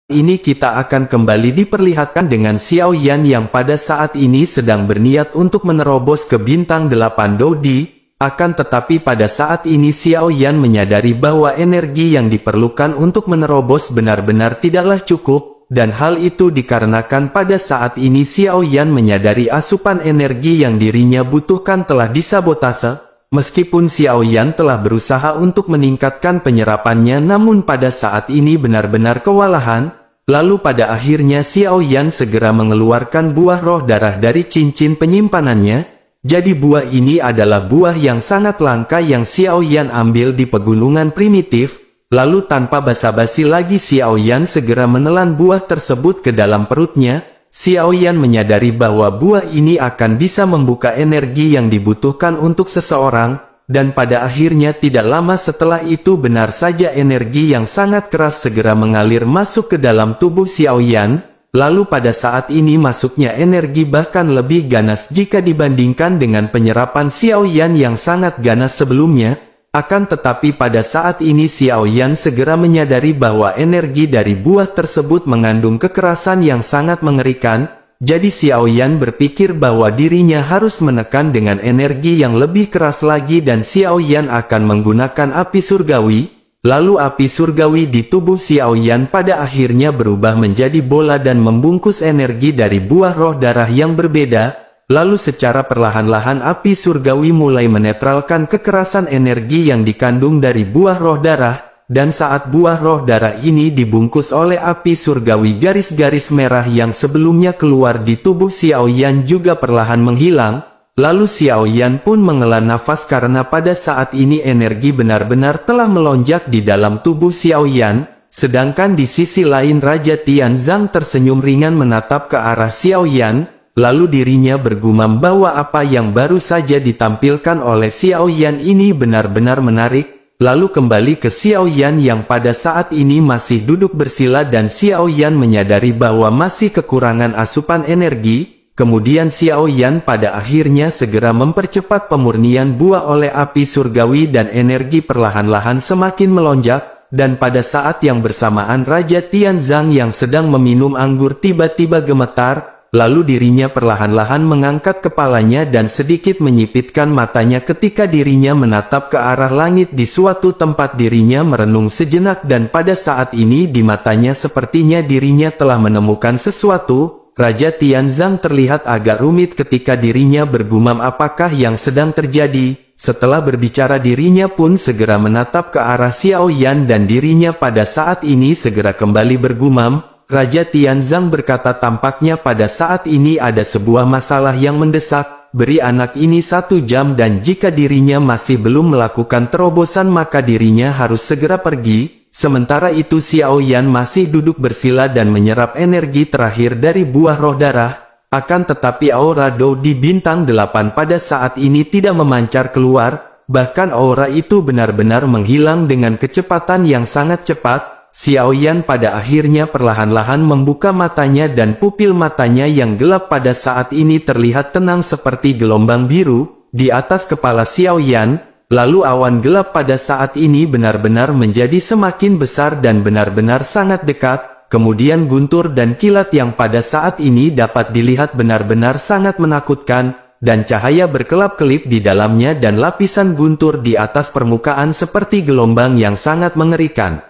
Ini kita akan kembali diperlihatkan dengan Xiao Yan yang pada saat ini sedang berniat untuk menerobos ke bintang 8 Dodi. Akan tetapi pada saat ini Xiao Yan menyadari bahwa energi yang diperlukan untuk menerobos benar-benar tidaklah cukup, dan hal itu dikarenakan pada saat ini Xiao Yan menyadari asupan energi yang dirinya butuhkan telah disabotase. Meskipun Xiao Yan telah berusaha untuk meningkatkan penyerapannya, namun pada saat ini benar-benar kewalahan. Lalu pada akhirnya Xiao Yan segera mengeluarkan buah roh darah dari cincin penyimpanannya. Jadi buah ini adalah buah yang sangat langka yang Xiao Yan ambil di pegunungan primitif. Lalu tanpa basa-basi lagi Xiao Yan segera menelan buah tersebut ke dalam perutnya. Xiao Yan menyadari bahwa buah ini akan bisa membuka energi yang dibutuhkan untuk seseorang. Dan pada akhirnya tidak lama setelah itu benar saja energi yang sangat keras segera mengalir masuk ke dalam tubuh Xiao Yan. Lalu pada saat ini masuknya energi bahkan lebih ganas jika dibandingkan dengan penyerapan Xiao Yan yang sangat ganas sebelumnya. Akan tetapi pada saat ini Xiao Yan segera menyadari bahwa energi dari buah tersebut mengandung kekerasan yang sangat mengerikan. Jadi Xiao Yan berpikir bahwa dirinya harus menekan dengan energi yang lebih keras lagi dan Xiao Yan akan menggunakan api surgawi. Lalu api surgawi di tubuh Xiao Yan pada akhirnya berubah menjadi bola dan membungkus energi dari buah roh darah yang berbeda. Lalu secara perlahan-lahan api surgawi mulai menetralkan kekerasan energi yang dikandung dari buah roh darah. Dan saat buah roh darah ini dibungkus oleh api surgawi, garis-garis merah yang sebelumnya keluar di tubuh Xiao Yan juga perlahan menghilang. Lalu Xiao Yan pun menghela nafas karena pada saat ini energi benar-benar telah melonjak di dalam tubuh Xiao Yan. Sedangkan di sisi lain Raja Tianzang tersenyum ringan menatap ke arah Xiao Yan. Lalu dirinya bergumam bahwa apa yang baru saja ditampilkan oleh Xiao Yan ini benar-benar menarik. Lalu kembali ke Xiao Yan yang pada saat ini masih duduk bersila dan Xiao Yan menyadari bahwa masih kekurangan asupan energi. Kemudian Xiao Yan pada akhirnya segera mempercepat pemurnian buah oleh api surgawi dan energi perlahan-lahan semakin melonjak. Dan pada saat yang bersamaan Raja Tianzang yang sedang meminum anggur tiba-tiba gemetar. Lalu dirinya perlahan-lahan mengangkat kepalanya dan sedikit menyipitkan matanya ketika dirinya menatap ke arah langit di suatu tempat. Dirinya merenung sejenak dan pada saat ini di matanya sepertinya dirinya telah menemukan sesuatu. Raja Tianzang terlihat agak rumit ketika dirinya bergumam apakah yang sedang terjadi. Setelah berbicara dirinya pun segera menatap ke arah Xiao Yan dan dirinya pada saat ini segera kembali bergumam. Raja Tianzang berkata tampaknya pada saat ini ada sebuah masalah yang mendesak, beri anak ini 1 jam dan jika dirinya masih belum melakukan terobosan maka dirinya harus segera pergi. Sementara itu Xiao Yan masih duduk bersila dan menyerap energi terakhir dari buah roh darah. Akan tetapi aura Do di bintang 8 pada saat ini tidak memancar keluar, bahkan aura itu benar-benar menghilang dengan kecepatan yang sangat cepat. Xiao Yan pada akhirnya perlahan-lahan membuka matanya dan pupil matanya yang gelap pada saat ini terlihat tenang seperti gelombang biru di atas kepala Xiao Yan. Lalu awan gelap pada saat ini benar-benar menjadi semakin besar dan benar-benar sangat dekat. Kemudian guntur dan kilat yang pada saat ini dapat dilihat benar-benar sangat menakutkan, dan cahaya berkelap-kelip di dalamnya dan lapisan guntur di atas permukaan seperti gelombang yang sangat mengerikan.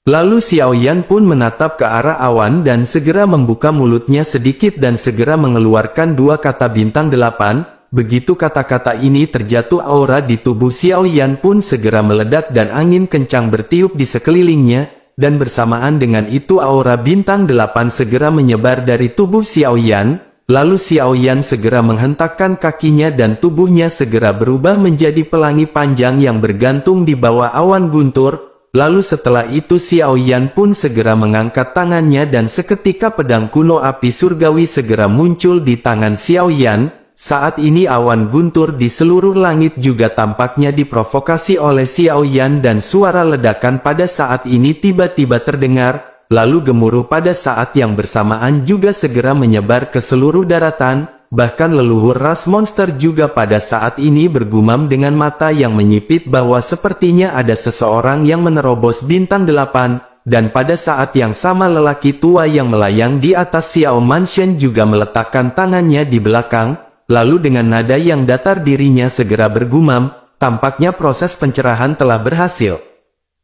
Lalu Xiao Yan pun menatap ke arah awan dan segera membuka mulutnya sedikit dan segera mengeluarkan 2 kata bintang 8. Begitu kata-kata ini terjatuh aura di tubuh Xiao Yan pun segera meledak dan angin kencang bertiup di sekelilingnya. Dan bersamaan dengan itu aura bintang 8 segera menyebar dari tubuh Xiao Yan. Lalu Xiao Yan segera menghentakkan kakinya dan tubuhnya segera berubah menjadi pelangi panjang yang bergantung di bawah awan guntur. Lalu setelah itu Xiao Yan pun segera mengangkat tangannya dan seketika pedang kuno api surgawi segera muncul di tangan Xiao Yan. Saat ini awan guntur di seluruh langit juga tampaknya diprovokasi oleh Xiao Yan dan suara ledakan pada saat ini tiba-tiba terdengar. Lalu gemuruh pada saat yang bersamaan juga segera menyebar ke seluruh daratan. Bahkan leluhur ras monster juga pada saat ini bergumam dengan mata yang menyipit bahwa sepertinya ada seseorang yang menerobos bintang 8. dan pada saat yang sama lelaki tua yang melayang di atas Xiao Manshen juga meletakkan tangannya di belakang, lalu dengan nada yang datar dirinya segera bergumam, tampaknya proses pencerahan telah berhasil.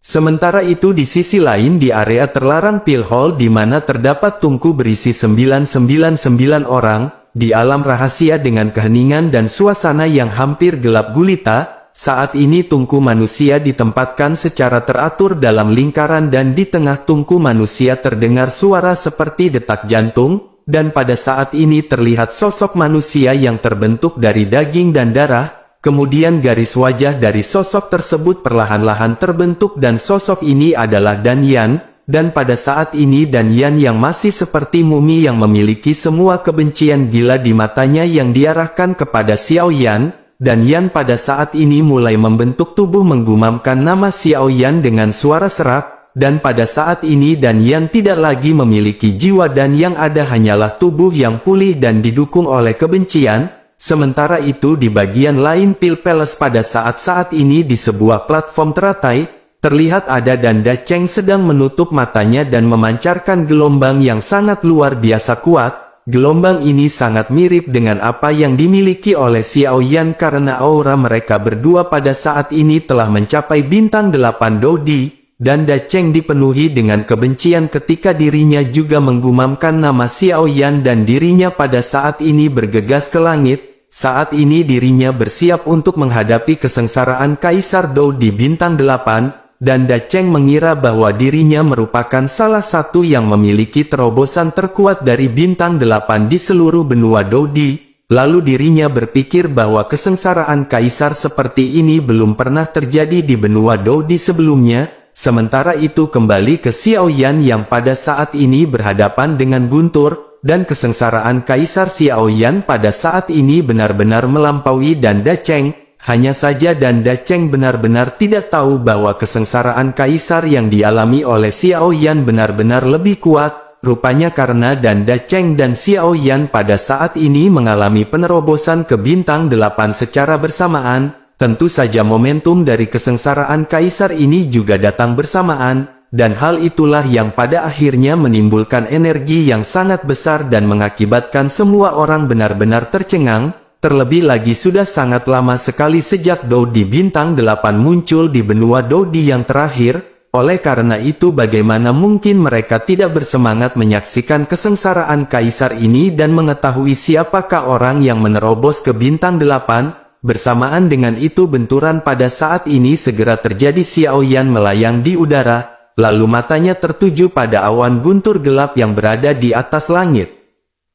Sementara itu di sisi lain di area terlarang Pil Hall di mana terdapat tungku berisi 999 orang, di alam rahasia dengan keheningan dan suasana yang hampir gelap gulita, saat ini tungku manusia ditempatkan secara teratur dalam lingkaran dan di tengah tungku manusia terdengar suara seperti detak jantung, dan pada saat ini terlihat sosok manusia yang terbentuk dari daging dan darah, kemudian garis wajah dari sosok tersebut perlahan-lahan terbentuk dan sosok ini adalah Dan Yan, dan pada saat ini Dan Yan yang masih seperti mumi yang memiliki semua kebencian gila di matanya yang diarahkan kepada Xiao Yan. Dan Yan pada saat ini mulai membentuk tubuh menggumamkan nama Xiao Yan dengan suara serak, dan pada saat ini Dan Yan tidak lagi memiliki jiwa dan yang ada hanyalah tubuh yang pulih dan didukung oleh kebencian. Sementara itu di bagian lain Pil Palace pada saat ini di sebuah platform teratai, terlihat ada Danda Cheng sedang menutup matanya dan memancarkan gelombang yang sangat luar biasa kuat. Gelombang ini sangat mirip dengan apa yang dimiliki oleh Xiao Yan karena aura mereka berdua pada saat ini telah mencapai bintang 8 Dodi, dan Da Cheng dipenuhi dengan kebencian ketika dirinya juga menggumamkan nama Xiao Yan dan dirinya pada saat ini bergegas ke langit. Saat ini dirinya bersiap untuk menghadapi kesengsaraan Kaisar Dou di bintang 8. Dan Da Cheng mengira bahwa dirinya merupakan salah satu yang memiliki terobosan terkuat dari bintang 8 di seluruh benua Dodi, lalu dirinya berpikir bahwa kesengsaraan kaisar seperti ini belum pernah terjadi di benua Dodi sebelumnya. Sementara itu kembali ke Xiao Yan yang pada saat ini berhadapan dengan Guntur, dan kesengsaraan kaisar Xiao Yan pada saat ini benar-benar melampaui Dan Da Cheng. Hanya saja Dan Da Cheng benar-benar tidak tahu bahwa kesengsaraan kaisar yang dialami oleh Xiao Yan benar-benar lebih kuat, rupanya karena Dan Da Cheng dan Xiao Yan pada saat ini mengalami penerobosan ke bintang 8 secara bersamaan, tentu saja momentum dari kesengsaraan kaisar ini juga datang bersamaan, dan hal itulah yang pada akhirnya menimbulkan energi yang sangat besar dan mengakibatkan semua orang benar-benar tercengang. Terlebih lagi sudah sangat lama sekali sejak Dou di bintang 8 muncul di benua Dodi yang terakhir, oleh karena itu bagaimana mungkin mereka tidak bersemangat menyaksikan kesengsaraan kaisar ini dan mengetahui siapakah orang yang menerobos ke bintang 8, bersamaan dengan itu benturan pada saat ini segera terjadi. Xiao Yan melayang di udara, lalu matanya tertuju pada awan guntur gelap yang berada di atas langit.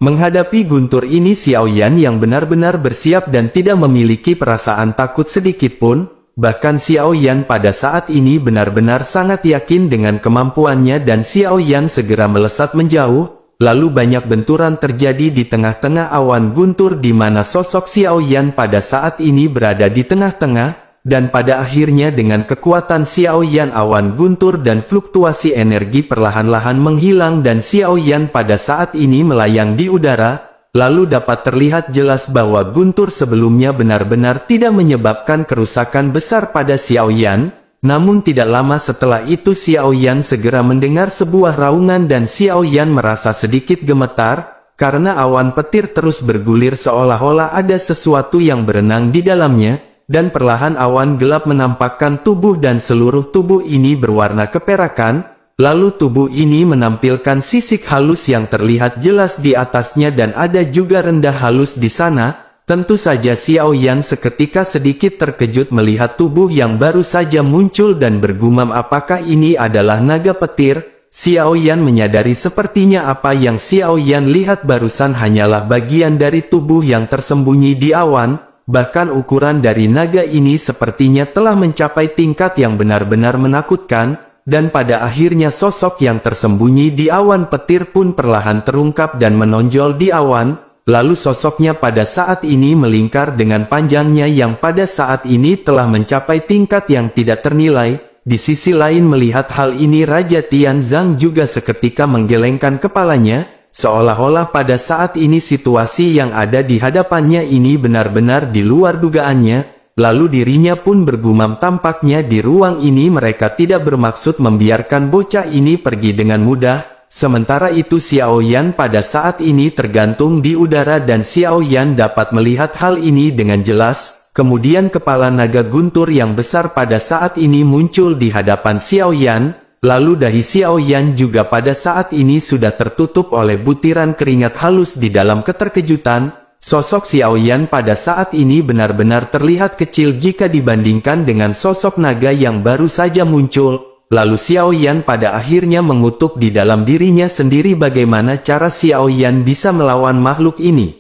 Menghadapi guntur ini Xiao Yan yang benar-benar bersiap dan tidak memiliki perasaan takut sedikit pun, bahkan Xiao Yan pada saat ini benar-benar sangat yakin dengan kemampuannya dan Xiao Yan segera melesat menjauh, lalu banyak benturan terjadi di tengah-tengah awan guntur di mana sosok Xiao Yan pada saat ini berada di tengah-tengah, dan pada akhirnya dengan kekuatan Xiao Yan awan guntur dan fluktuasi energi perlahan-lahan menghilang dan Xiao Yan pada saat ini melayang di udara, lalu dapat terlihat jelas bahwa guntur sebelumnya benar-benar tidak menyebabkan kerusakan besar pada Xiao Yan, namun tidak lama setelah itu Xiao Yan segera mendengar sebuah raungan dan Xiao Yan merasa sedikit gemetar, karena awan petir terus bergulir seolah-olah ada sesuatu yang berenang di dalamnya. Dan perlahan awan gelap menampakkan tubuh dan seluruh tubuh ini berwarna keperakan, lalu tubuh ini menampilkan sisik halus yang terlihat jelas di atasnya dan ada juga rendah halus di sana. Tentu saja Xiao Yan seketika sedikit terkejut melihat tubuh yang baru saja muncul dan bergumam apakah ini adalah naga petir. Xiao Yan menyadari sepertinya apa yang Xiao Yan lihat barusan hanyalah bagian dari tubuh yang tersembunyi di awan. Bahkan ukuran dari naga ini sepertinya telah mencapai tingkat yang benar-benar menakutkan, dan pada akhirnya sosok yang tersembunyi di awan petir pun perlahan terungkap dan menonjol di awan, lalu sosoknya pada saat ini melingkar dengan panjangnya yang pada saat ini telah mencapai tingkat yang tidak ternilai. Di sisi lain melihat hal ini Raja Tianzang juga seketika menggelengkan kepalanya, seolah-olah pada saat ini situasi yang ada di hadapannya ini benar-benar di luar dugaannya. lalu dirinya pun bergumam, tampaknya di ruang ini mereka tidak bermaksud membiarkan bocah ini pergi dengan mudah. Sementara itu Xiao Yan pada saat ini tergantung di udara dan Xiao Yan dapat melihat hal ini dengan jelas. Kemudian kepala naga guntur yang besar pada saat ini muncul di hadapan Xiao Yan. Lalu dahi Xiao Yan juga pada saat ini sudah tertutup oleh butiran keringat halus. Di dalam keterkejutan, sosok Xiao Yan pada saat ini benar-benar terlihat kecil jika dibandingkan dengan sosok naga yang baru saja muncul. Lalu Xiao Yan pada akhirnya mengutuk di dalam dirinya sendiri bagaimana cara Xiao Yan bisa melawan makhluk ini.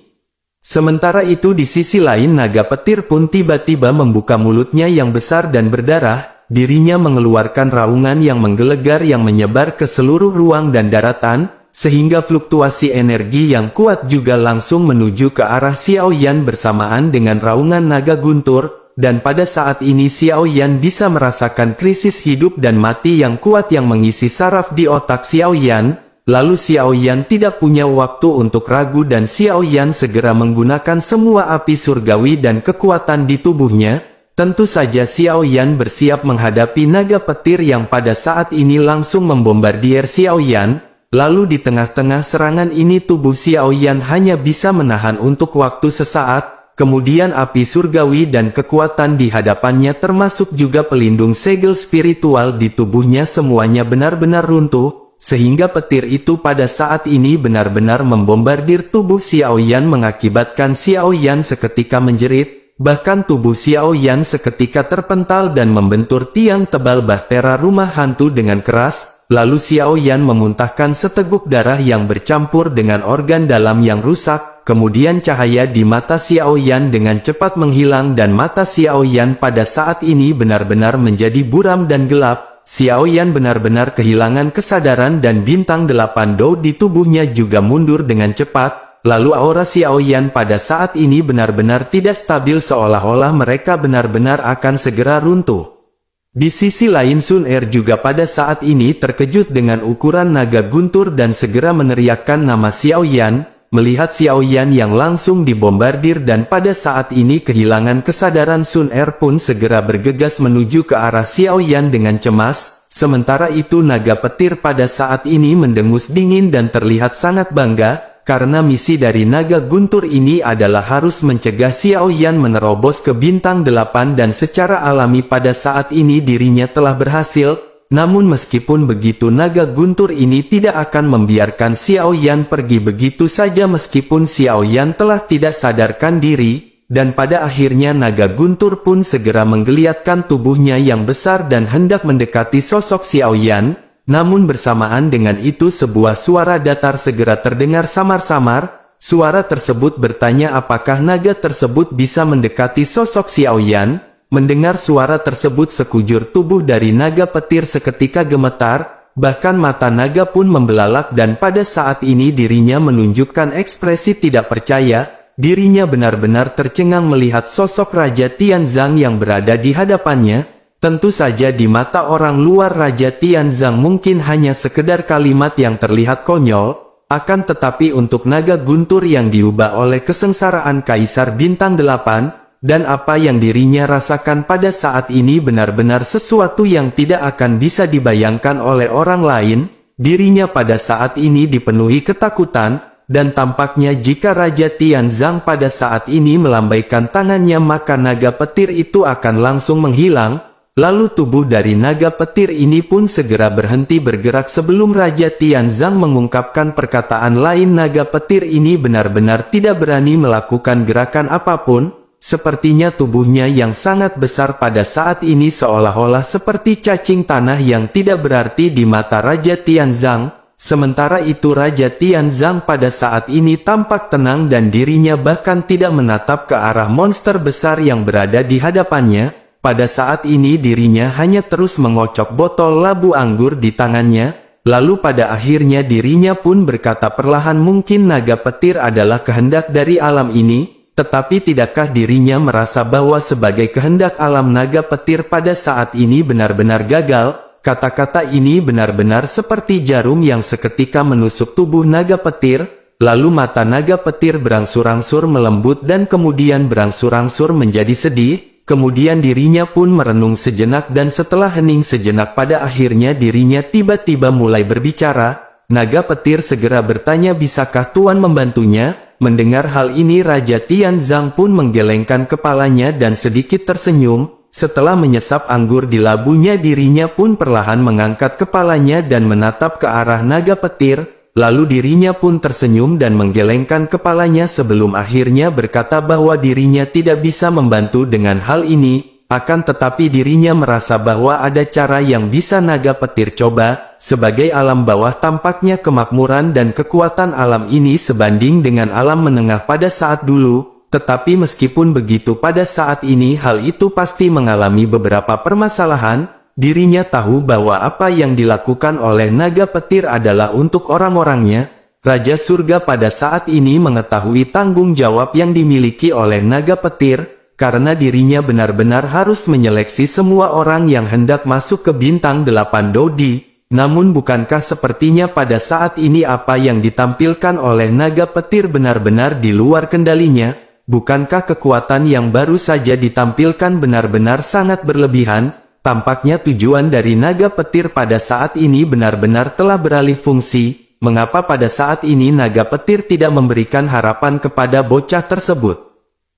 Sementara itu di sisi lain naga petir pun tiba-tiba membuka mulutnya yang besar dan berdarah. Dirinya mengeluarkan raungan yang menggelegar yang menyebar ke seluruh ruang dan daratan, sehingga fluktuasi energi yang kuat juga langsung menuju ke arah Xiao Yan bersamaan dengan raungan naga guntur. Dan pada saat ini Xiao Yan bisa merasakan krisis hidup dan mati yang kuat yang mengisi saraf di otak Xiao Yan. Lalu Xiao Yan tidak punya waktu untuk ragu dan Xiao Yan segera menggunakan semua api surgawi dan kekuatan di tubuhnya. Tentu saja Xiao Yan bersiap menghadapi naga petir yang pada saat ini langsung membombardir Xiao Yan. Lalu di tengah-tengah serangan ini tubuh Xiao Yan hanya bisa menahan untuk waktu sesaat. Kemudian api surgawi dan kekuatan di hadapannya termasuk juga pelindung segel spiritual di tubuhnya semuanya benar-benar runtuh, sehingga petir itu pada saat ini benar-benar membombardir tubuh Xiao Yan mengakibatkan Xiao Yan seketika menjerit, bahkan tubuh Xiao Yan seketika terpental dan membentur tiang tebal bahtera rumah hantu dengan keras, lalu Xiao Yan memuntahkan seteguk darah yang bercampur dengan organ dalam yang rusak. Kemudian cahaya di mata Xiao Yan dengan cepat menghilang dan mata Xiao Yan pada saat ini benar-benar menjadi buram dan gelap. Xiao Yan benar-benar kehilangan kesadaran dan bintang 8 Dou di tubuhnya juga mundur dengan cepat. Lalu aura Xiao Yan pada saat ini benar-benar tidak stabil seolah-olah mereka benar-benar akan segera runtuh. Di sisi lain Sun Er juga pada saat ini terkejut dengan ukuran naga guntur dan segera meneriakkan nama Xiao Yan. Melihat Xiao Yan yang langsung dibombardir dan pada saat ini kehilangan kesadaran, Sun Er pun segera bergegas menuju ke arah Xiao Yan dengan cemas. Sementara itu naga petir pada saat ini mendengus dingin dan terlihat sangat bangga, karena misi dari naga guntur ini adalah harus mencegah Xiao Yan menerobos ke bintang 8 dan secara alami pada saat ini dirinya telah berhasil. Namun meskipun begitu naga guntur ini tidak akan membiarkan Xiao Yan pergi begitu saja meskipun Xiao Yan telah tidak sadarkan diri, dan pada akhirnya naga guntur pun segera menggeliatkan tubuhnya yang besar dan hendak mendekati sosok Xiao Yan. Namun bersamaan dengan itu sebuah suara datar segera terdengar samar-samar. Suara tersebut bertanya apakah naga tersebut bisa mendekati sosok Xiao Yan. Mendengar suara tersebut sekujur tubuh dari naga petir seketika gemetar, bahkan mata naga pun membelalak dan pada saat ini dirinya menunjukkan ekspresi tidak percaya. Dirinya benar-benar tercengang melihat sosok Raja Tianzang yang berada di hadapannya. Tentu saja di mata orang luar Raja Tianzang mungkin hanya sekedar kalimat yang terlihat konyol, akan tetapi untuk naga guntur yang diubah oleh kesengsaraan Kaisar Bintang 8, dan apa yang dirinya rasakan pada saat ini benar-benar sesuatu yang tidak akan bisa dibayangkan oleh orang lain. Dirinya pada saat ini dipenuhi ketakutan, dan tampaknya jika Raja Tianzang pada saat ini melambaikan tangannya maka naga petir itu akan langsung menghilang. Lalu tubuh dari naga petir ini pun segera berhenti bergerak sebelum Raja Tianzang mengungkapkan perkataan lain. Naga petir ini benar-benar tidak berani melakukan gerakan apapun. Sepertinya tubuhnya yang sangat besar pada saat ini seolah-olah seperti cacing tanah yang tidak berarti di mata Raja Tianzang. Sementara itu Raja Tianzang pada saat ini tampak tenang dan dirinya bahkan tidak menatap ke arah monster besar yang berada di hadapannya. Pada saat ini dirinya hanya terus mengocok botol labu anggur di tangannya. Lalu pada akhirnya dirinya pun berkata perlahan, mungkin naga petir adalah kehendak dari alam ini. Tetapi tidakkah dirinya merasa bahwa sebagai kehendak alam naga petir pada saat ini benar-benar gagal? Kata-kata ini benar-benar seperti jarum yang seketika menusuk tubuh naga petir, lalu mata naga petir berangsur-angsur melembut dan kemudian berangsur-angsur menjadi sedih. kemudian dirinya pun merenung sejenak dan setelah hening sejenak pada akhirnya dirinya tiba-tiba mulai berbicara. Naga petir segera bertanya, bisakah Tuan membantunya? Mendengar hal ini Raja Tianzang pun menggelengkan kepalanya dan sedikit tersenyum. Setelah menyesap anggur di labunya dirinya pun perlahan mengangkat kepalanya dan menatap ke arah naga petir. Lalu dirinya pun tersenyum dan menggelengkan kepalanya sebelum akhirnya berkata bahwa dirinya tidak bisa membantu dengan hal ini. Akan tetapi dirinya merasa bahwa ada cara yang bisa naga petir coba. Sebagai alam bawah tampaknya kemakmuran dan kekuatan alam ini sebanding dengan alam menengah pada saat dulu. Tetapi meskipun begitu pada saat ini hal itu pasti mengalami beberapa permasalahan. Dirinya tahu bahwa apa yang dilakukan oleh naga petir adalah untuk orang-orangnya. Raja Surga pada saat ini mengetahui tanggung jawab yang dimiliki oleh naga petir, karena dirinya benar-benar harus menyeleksi semua orang yang hendak masuk ke bintang 8 Dodi. Namun bukankah sepertinya pada saat ini apa yang ditampilkan oleh naga petir benar-benar di luar kendalinya? Bukankah kekuatan yang baru saja ditampilkan benar-benar sangat berlebihan? Tampaknya tujuan dari naga petir pada saat ini benar-benar telah beralih fungsi. Mengapa pada saat ini naga petir tidak memberikan harapan kepada bocah tersebut?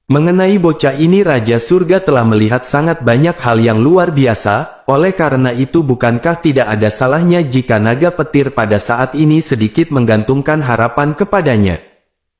Mengenai bocah ini Raja Surga telah melihat sangat banyak hal yang luar biasa, oleh karena itu bukankah tidak ada salahnya jika naga petir pada saat ini sedikit menggantungkan harapan kepadanya.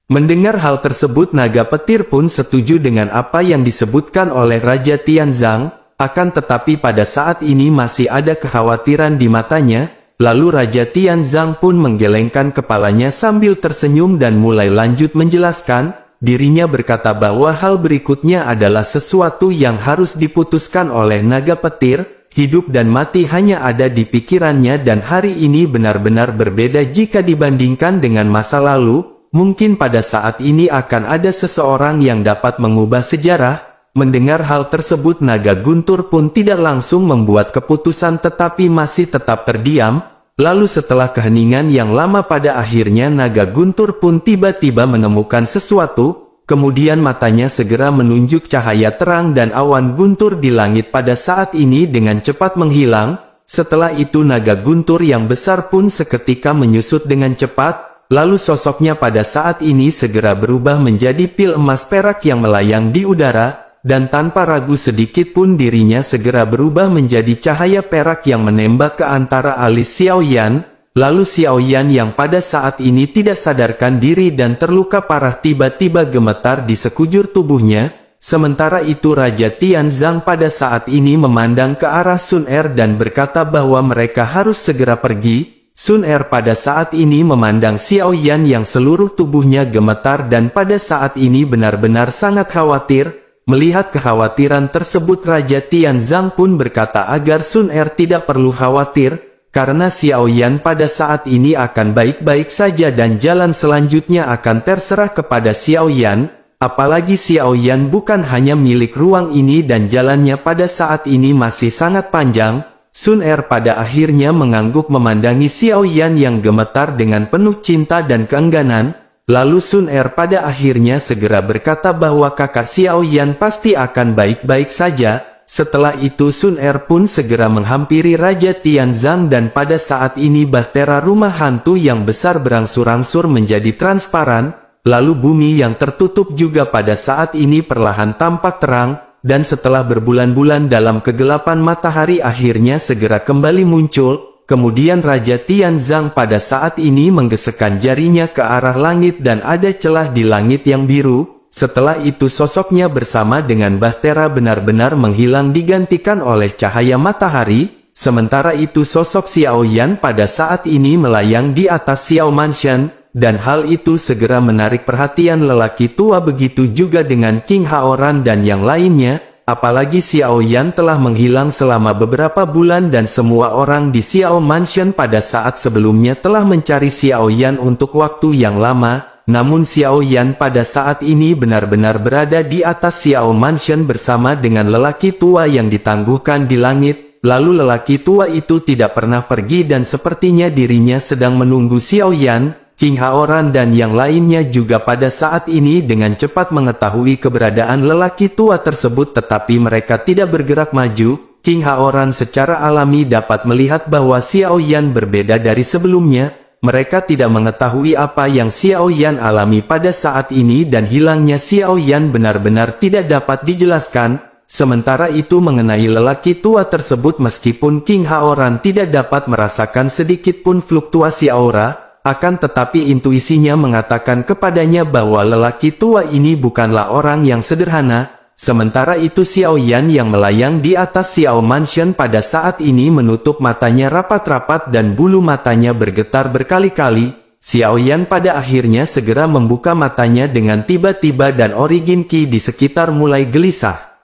Mendengar hal tersebut naga petir pun setuju dengan apa yang disebutkan oleh Raja Tianzang, akan tetapi pada saat ini masih ada kekhawatiran di matanya, lalu Raja Tianzang pun menggelengkan kepalanya sambil tersenyum dan mulai lanjut menjelaskan. Dirinya berkata bahwa hal berikutnya adalah sesuatu yang harus diputuskan oleh naga petir. Hidup dan mati hanya ada di pikirannya dan hari ini benar-benar berbeda jika dibandingkan dengan masa lalu. Mungkin pada saat ini akan ada seseorang yang dapat mengubah sejarah. Mendengar hal tersebut naga guntur pun tidak langsung membuat keputusan tetapi masih tetap terdiam. Lalu setelah keheningan yang lama pada akhirnya naga guntur pun tiba-tiba menemukan sesuatu, kemudian matanya segera menunjuk cahaya terang dan awan guntur di langit pada saat ini dengan cepat menghilang. Setelah itu naga guntur yang besar pun seketika menyusut dengan cepat, lalu sosoknya pada saat ini segera berubah menjadi pil emas perak yang melayang di udara. Dan tanpa ragu sedikit pun dirinya segera berubah menjadi cahaya perak yang menembak ke antara alis Xiaoyan. Lalu Xiaoyan yang pada saat ini tidak sadarkan diri dan terluka parah tiba-tiba gemetar di sekujur tubuhnya. Sementara itu Raja Tianzang pada saat ini memandang ke arah Sun Er dan berkata bahwa mereka harus segera pergi. Sun Er pada saat ini memandang Xiaoyan yang seluruh tubuhnya gemetar dan pada saat ini benar-benar sangat khawatir. Melihat kekhawatiran tersebut Raja Tianzang pun berkata agar Sun Er tidak perlu khawatir, karena Xiaoyan pada saat ini akan baik-baik saja dan jalan selanjutnya akan terserah kepada Xiaoyan, apalagi Xiaoyan bukan hanya milik ruang ini dan jalannya pada saat ini masih sangat panjang. Sun Er pada akhirnya mengangguk memandangi Xiaoyan yang gemetar dengan penuh cinta dan keengganan. Lalu Sun Er pada akhirnya segera berkata bahwa kakak Xiaoyan pasti akan baik-baik saja. Setelah itu Sun Er pun segera menghampiri Raja Tianzang dan pada saat ini bahtera rumah hantu yang besar berangsur-angsur menjadi transparan. Lalu bumi yang tertutup juga pada saat ini perlahan tampak terang. Dan setelah berbulan-bulan dalam kegelapan matahari akhirnya segera kembali muncul. Kemudian Raja Tianzang pada saat ini menggesekkan jarinya ke arah langit dan ada celah di langit yang biru. Setelah itu sosoknya bersama dengan bahtera benar-benar menghilang digantikan oleh cahaya matahari. Sementara itu sosok Xiaoyan pada saat ini melayang di atas Xiao Mansion. Dan hal itu segera menarik perhatian lelaki tua begitu juga dengan King Haoran dan yang lainnya. Apalagi Xiaoyan telah menghilang selama beberapa bulan dan semua orang di Xiao Mansion pada saat sebelumnya telah mencari Xiaoyan untuk waktu yang lama. Namun Xiaoyan pada saat ini benar-benar berada di atas Xiao Mansion bersama dengan lelaki tua yang ditangguhkan di langit. Lalu lelaki tua itu tidak pernah pergi dan sepertinya dirinya sedang menunggu Xiaoyan. King Haoran dan yang lainnya juga pada saat ini dengan cepat mengetahui keberadaan lelaki tua tersebut, tetapi mereka tidak bergerak maju. King Haoran secara alami dapat melihat bahwa Xiao Yan berbeda dari sebelumnya. Mereka tidak mengetahui apa yang Xiao Yan alami pada saat ini dan hilangnya Xiao Yan benar-benar tidak dapat dijelaskan. Sementara itu mengenai lelaki tua tersebut, meskipun King Haoran tidak dapat merasakan sedikit pun fluktuasi aura, akan tetapi intuisinya mengatakan kepadanya bahwa lelaki tua ini bukanlah orang yang sederhana. Sementara itu Xiao Yan yang melayang di atas Xiao Mansion pada saat ini menutup matanya rapat-rapat dan bulu matanya bergetar berkali-kali. Xiao Yan pada akhirnya segera membuka matanya dengan tiba-tiba dan Origin Ki di sekitar mulai gelisah.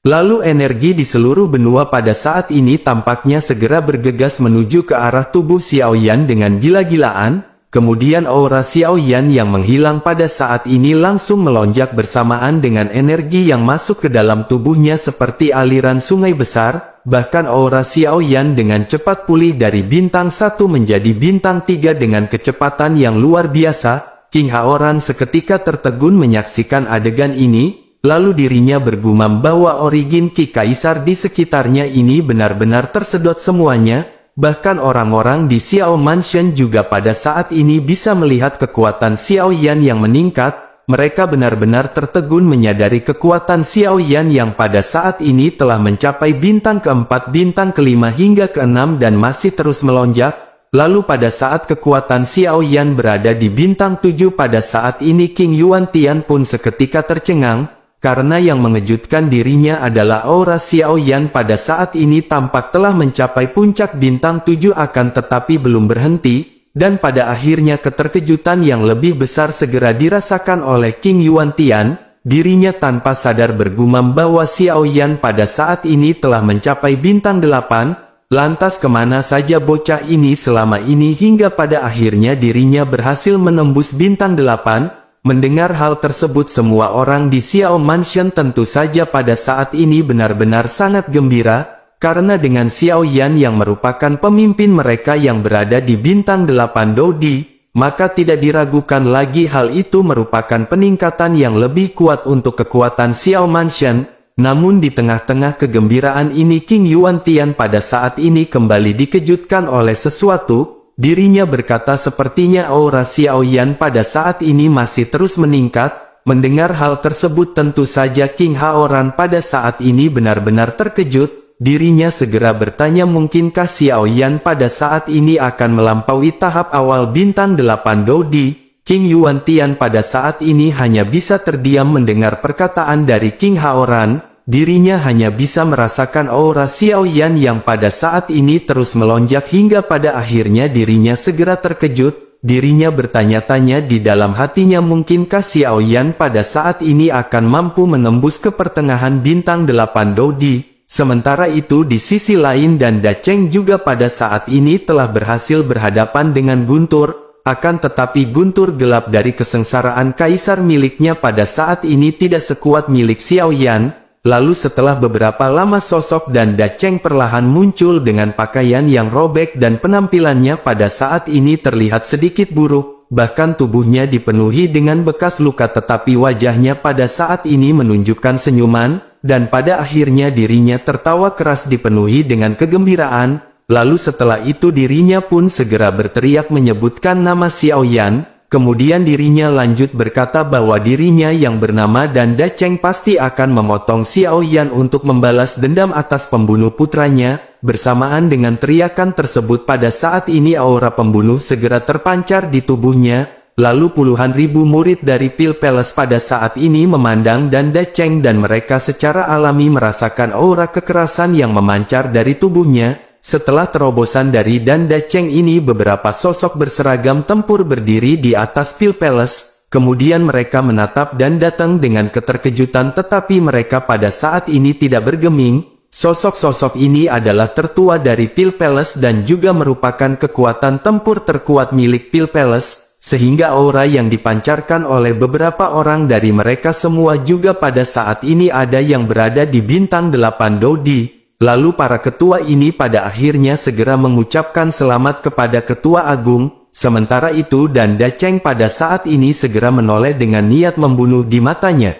Lalu energi di seluruh benua pada saat ini tampaknya segera bergegas menuju ke arah tubuh Xiao Yan dengan gila-gilaan. Kemudian aura Xiao Yan yang menghilang pada saat ini langsung melonjak bersamaan dengan energi yang masuk ke dalam tubuhnya seperti aliran sungai besar. Bahkan aura Xiao Yan dengan cepat pulih dari bintang 1 menjadi bintang 3 dengan kecepatan yang luar biasa. King Haoran seketika tertegun menyaksikan adegan ini. Lalu dirinya bergumam bahwa Origin Ki Kaisar di sekitarnya ini benar-benar tersedot semuanya. Bahkan orang-orang di Xiao Mansion juga pada saat ini bisa melihat kekuatan Xiao Yan yang meningkat. Mereka benar-benar tertegun menyadari kekuatan Xiao Yan yang pada saat ini telah mencapai bintang keempat, bintang kelima hingga keenam dan masih terus melonjak. Lalu pada saat kekuatan Xiao Yan berada di bintang 7 pada saat ini King Yuan Tian pun seketika tercengang. Karena yang mengejutkan dirinya adalah aura Xiao Yan pada saat ini tampak telah mencapai puncak bintang 7 akan tetapi belum berhenti, dan pada akhirnya keterkejutan yang lebih besar segera dirasakan oleh King Yuan Tian. Dirinya tanpa sadar bergumam bahwa Xiao Yan pada saat ini telah mencapai bintang 8, lantas kemana saja bocah ini selama ini hingga pada akhirnya dirinya berhasil menembus bintang 8. Mendengar hal tersebut semua orang di Xiao Mansion tentu saja pada saat ini benar-benar sangat gembira, karena dengan Xiao Yan yang merupakan pemimpin mereka yang berada di bintang 8 Dodi, maka tidak diragukan lagi hal itu merupakan peningkatan yang lebih kuat untuk kekuatan Xiao Mansion. Namun di tengah-tengah kegembiraan ini King Yuan Tian pada saat ini kembali dikejutkan oleh sesuatu. Dirinya berkata sepertinya aura Xiao Yan pada saat ini masih terus meningkat. Mendengar hal tersebut tentu saja King Haoran pada saat ini benar-benar terkejut. Dirinya segera bertanya mungkinkah Xiao Yan pada saat ini akan melampaui tahap awal bintang 8 Dodi. King Yuan Tian pada saat ini hanya bisa terdiam mendengar perkataan dari King Haoran. Dirinya hanya bisa merasakan aura Xiao Yan yang pada saat ini terus melonjak hingga pada akhirnya dirinya segera terkejut. Dirinya bertanya-tanya di dalam hatinya mungkinkah Xiao Yan pada saat ini akan mampu menembus ke pertengahan bintang 8 Dodi. Sementara itu di sisi lain Dan Da Cheng juga pada saat ini telah berhasil berhadapan dengan guntur. Akan tetapi guntur gelap dari kesengsaraan kaisar miliknya pada saat ini tidak sekuat milik Xiao Yan. Lalu setelah beberapa lama sosok Dan Da Cheng perlahan muncul dengan pakaian yang robek dan penampilannya pada saat ini terlihat sedikit buruk. Bahkan tubuhnya dipenuhi dengan bekas luka tetapi wajahnya pada saat ini menunjukkan senyuman. Dan pada akhirnya dirinya tertawa keras dipenuhi dengan kegembiraan. Lalu setelah itu dirinya pun segera berteriak menyebutkan nama Xiao Yan. Kemudian dirinya lanjut berkata bahwa dirinya yang bernama Dan Da Cheng pasti akan memotong Xiao Yan untuk membalas dendam atas pembunuh putranya. Bersamaan dengan teriakan tersebut pada saat ini aura pembunuh segera terpancar di tubuhnya. Lalu puluhan ribu murid dari Pil Palace pada saat ini memandang Dan Da Cheng dan mereka secara alami merasakan aura kekerasan yang memancar dari tubuhnya. Setelah terobosan dari Dan Da Cheng ini beberapa sosok berseragam tempur berdiri di atas Pil Palace. Kemudian mereka menatap dan datang dengan keterkejutan tetapi mereka pada saat ini tidak bergeming. Sosok-sosok ini adalah tertua dari Pil Palace dan juga merupakan kekuatan tempur terkuat milik Pil Palace. Sehingga aura yang dipancarkan oleh beberapa orang dari mereka semua juga pada saat ini ada yang berada di bintang 8 Dodi. Lalu para ketua ini pada akhirnya segera mengucapkan selamat kepada Ketua Agung. sementara itu Danda Cheng pada saat ini segera menoleh dengan niat membunuh di matanya.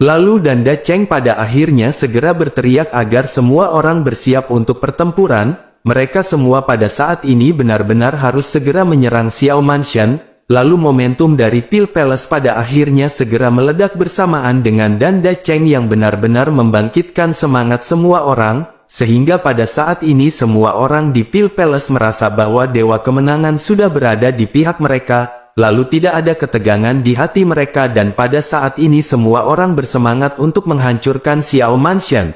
Lalu Danda Cheng pada akhirnya segera berteriak agar semua orang bersiap untuk pertempuran. Mereka semua pada saat ini benar-benar harus segera menyerang Xiao Manshan. Lalu momentum dari Pil Palace pada akhirnya segera meledak bersamaan dengan Danda Cheng yang benar-benar membangkitkan semangat semua orang, sehingga pada saat ini semua orang di Pil Palace merasa bahwa Dewa Kemenangan sudah berada di pihak mereka, lalu tidak ada ketegangan di hati mereka dan pada saat ini semua orang bersemangat untuk menghancurkan Xiao Manshan.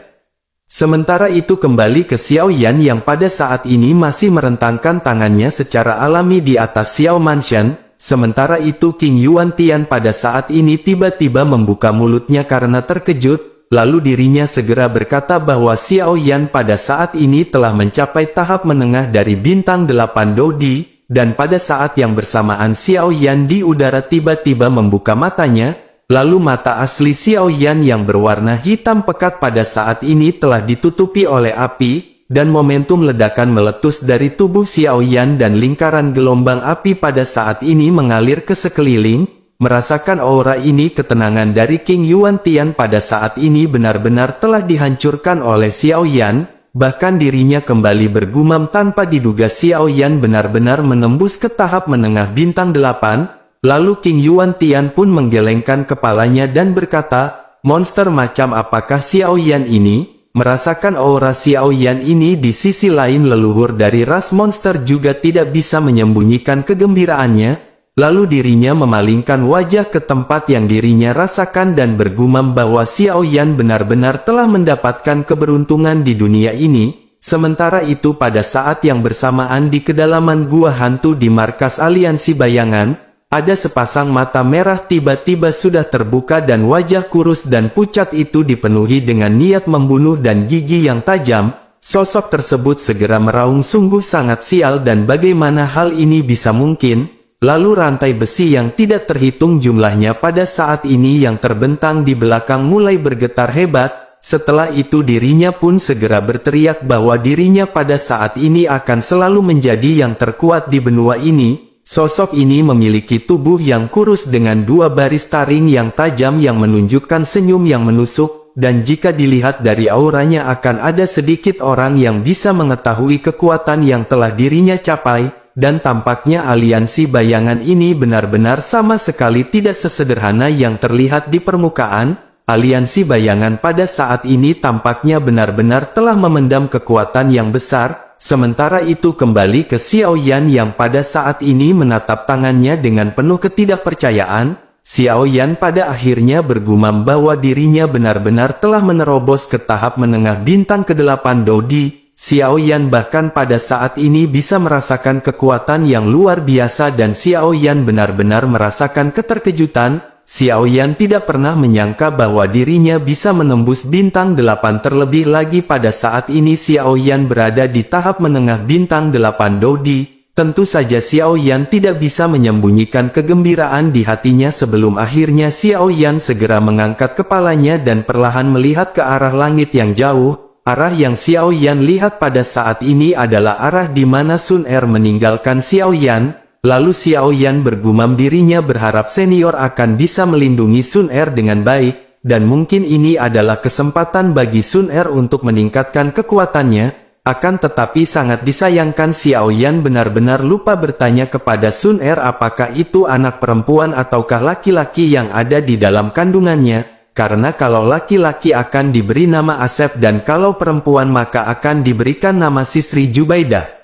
Sementara itu kembali ke Xiao Yan yang pada saat ini masih merentangkan tangannya secara alami di atas Xiao Manshan. Sementara itu King Yuan Tian pada saat ini tiba-tiba membuka mulutnya karena terkejut, lalu dirinya segera berkata bahwa Xiao Yan pada saat ini telah mencapai tahap menengah dari bintang 8 Dodi, dan pada saat yang bersamaan Xiao Yan di udara tiba-tiba membuka matanya, lalu mata asli Xiao Yan yang berwarna hitam pekat pada saat ini telah ditutupi oleh api, dan momentum ledakan meletus dari tubuh Xiao Yan dan lingkaran gelombang api pada saat ini mengalir ke sekeliling. Merasakan aura ini ketenangan dari King Yuan Tian pada saat ini benar-benar telah dihancurkan oleh Xiao Yan, bahkan dirinya kembali bergumam tanpa diduga Xiao Yan benar-benar menembus ke tahap menengah bintang 8, lalu King Yuan Tian pun menggelengkan kepalanya dan berkata, monster macam apakah Xiao Yan ini? Merasakan aura Xiao Yan ini di sisi lain leluhur dari ras monster juga tidak bisa menyembunyikan kegembiraannya, lalu dirinya memalingkan wajah ke tempat yang dirinya rasakan dan bergumam bahwa Xiao Yan benar-benar telah mendapatkan keberuntungan di dunia ini. Sementara itu pada saat yang bersamaan di kedalaman gua hantu di markas aliansi bayangan, ada sepasang mata merah tiba-tiba sudah terbuka dan wajah kurus dan pucat itu dipenuhi dengan niat membunuh dan gigi yang tajam. Sosok tersebut segera meraung sungguh sangat sial dan bagaimana hal ini bisa mungkin. Lalu rantai besi yang tidak terhitung jumlahnya pada saat ini yang terbentang di belakang mulai bergetar hebat. Setelah itu dirinya pun segera berteriak bahwa dirinya pada saat ini akan selalu menjadi yang terkuat di benua ini. Sosok ini memiliki tubuh yang kurus dengan dua baris taring yang tajam yang menunjukkan senyum yang menusuk, dan jika dilihat dari auranya akan ada sedikit orang yang bisa mengetahui kekuatan yang telah dirinya capai, dan tampaknya aliansi bayangan ini benar-benar sama sekali tidak sesederhana yang terlihat di permukaan. Aliansi bayangan pada saat ini tampaknya benar-benar telah memendam kekuatan yang besar. Sementara itu kembali ke Xiao Yan yang pada saat ini menatap tangannya dengan penuh ketidakpercayaan. Xiao Yan pada akhirnya bergumam bahwa dirinya benar-benar telah menerobos ke tahap menengah bintang ke-8 Dodi. Xiao Yan bahkan pada saat ini bisa merasakan kekuatan yang luar biasa dan Xiao Yan benar-benar merasakan keterkejutan. Xiao Yan tidak pernah menyangka bahwa dirinya bisa menembus bintang 8 terlebih lagi pada saat ini Xiao Yan berada di tahap menengah bintang 8 Dodi. Tentu saja Xiao Yan tidak bisa menyembunyikan kegembiraan di hatinya sebelum akhirnya Xiao Yan segera mengangkat kepalanya dan perlahan melihat ke arah langit yang jauh. Arah yang Xiao Yan lihat pada saat ini adalah arah di mana Sun Er meninggalkan Xiao Yan. Lalu Xiao Yan bergumam dirinya berharap senior akan bisa melindungi Sun Er dengan baik, dan mungkin ini adalah kesempatan bagi Sun Er untuk meningkatkan kekuatannya. Akan tetapi sangat disayangkan Xiao Yan benar-benar lupa bertanya kepada Sun Er apakah itu anak perempuan ataukah laki-laki yang ada di dalam kandungannya, karena kalau laki-laki akan diberi nama Asep dan kalau perempuan maka akan diberikan nama Sisri Jubaidah.